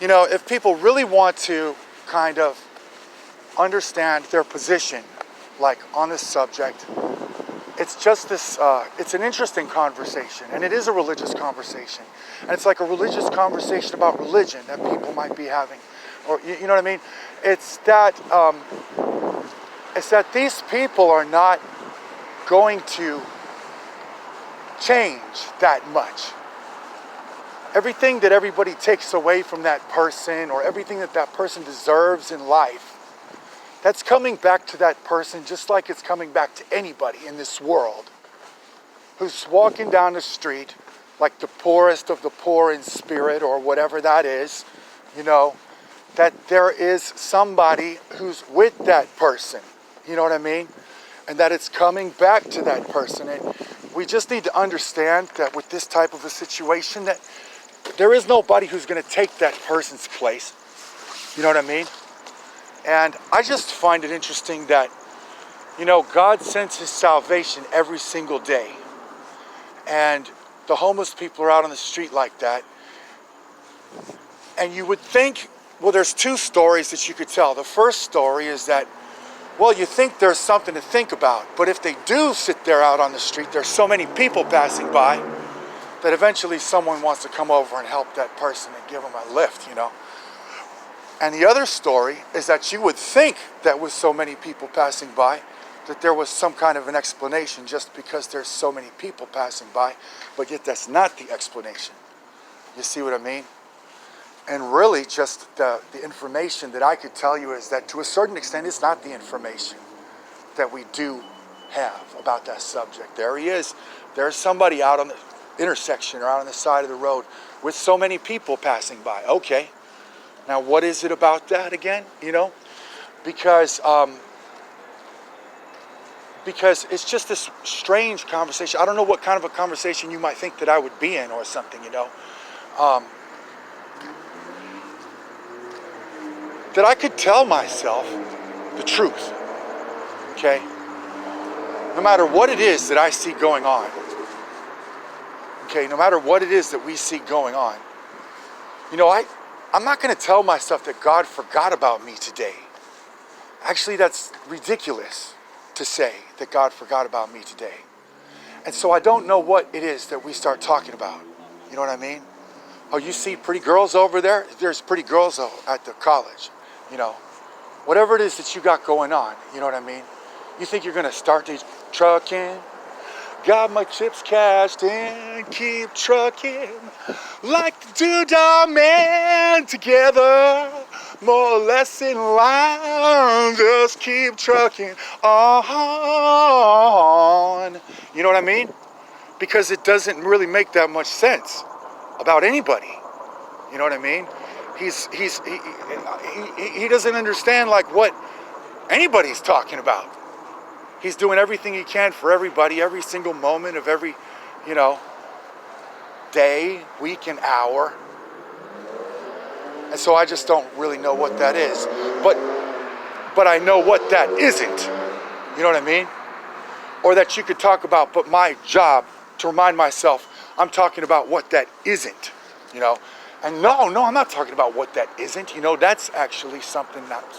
You know, if people really want to kind of understand their position, like on this subject, it's just this, it's an interesting conversation, and it is a religious conversation. And it's like a religious conversation about religion that people might be having. Or, you know what I mean? It's that these people are not going to change that much. Everything that everybody takes away from that person, or everything that that person deserves in life, that's coming back to that person just like it's coming back to anybody in this world who's walking down the street like the poorest of the poor in spirit, or whatever that is, you know, that there is somebody who's with that person, you know what I mean? And that it's coming back to that person. And we just need to understand that with this type of a situation, that there is nobody who's going to take that person's place, you know what I mean? And I just find it interesting that, you know, God sends his salvation every single day. And the homeless people are out on the street like that. And you would think, well, there's two stories that you could tell. The first story is that, well, you think there's something to think about. But if they do sit there out on the street, there's so many people passing by that eventually someone wants to come over and help that person and give them a lift, you know. And the other story is that you would think that with so many people passing by, that there was some kind of an explanation just because there's so many people passing by, but yet that's not the explanation. You see what I mean? And really just the information that I could tell you is that to a certain extent it's not the information that we do have about that subject. There he is. There's somebody out on the intersection or out on the side of the road with so many people passing by. Okay. Now, what is it about that again? You know, because it's just this strange conversation. I don't know what kind of a conversation you might think that I would be in or something, you know. That I could tell myself the truth, okay? No matter what it is that I see going on, okay? No matter what it is that we see going on, you know, I'm not going to tell myself that God forgot about me today. Actually, that's ridiculous to say that God forgot about me today. And so I don't know what it is that we start talking about. You know what I mean? Oh, you see pretty girls over there? There's pretty girls at the college. You know, whatever it is that you got going on, you know what I mean? You think you're going to start these trucking? Got my chips cashed in, keep trucking like the doodah man together, more or less in line, just keep trucking on. You know what I mean? Because it doesn't really make that much sense about anybody. You know what I mean? He doesn't understand like what anybody's talking about. He's doing everything he can for everybody, every single moment of every, you know, day, week, and hour. And so I just don't really know what that is. But I know what that isn't. You know what I mean? Or that you could talk about, but my job to remind myself, I'm talking about what that isn't, you know. And no, I'm not talking about what that isn't. You know, that's actually something that's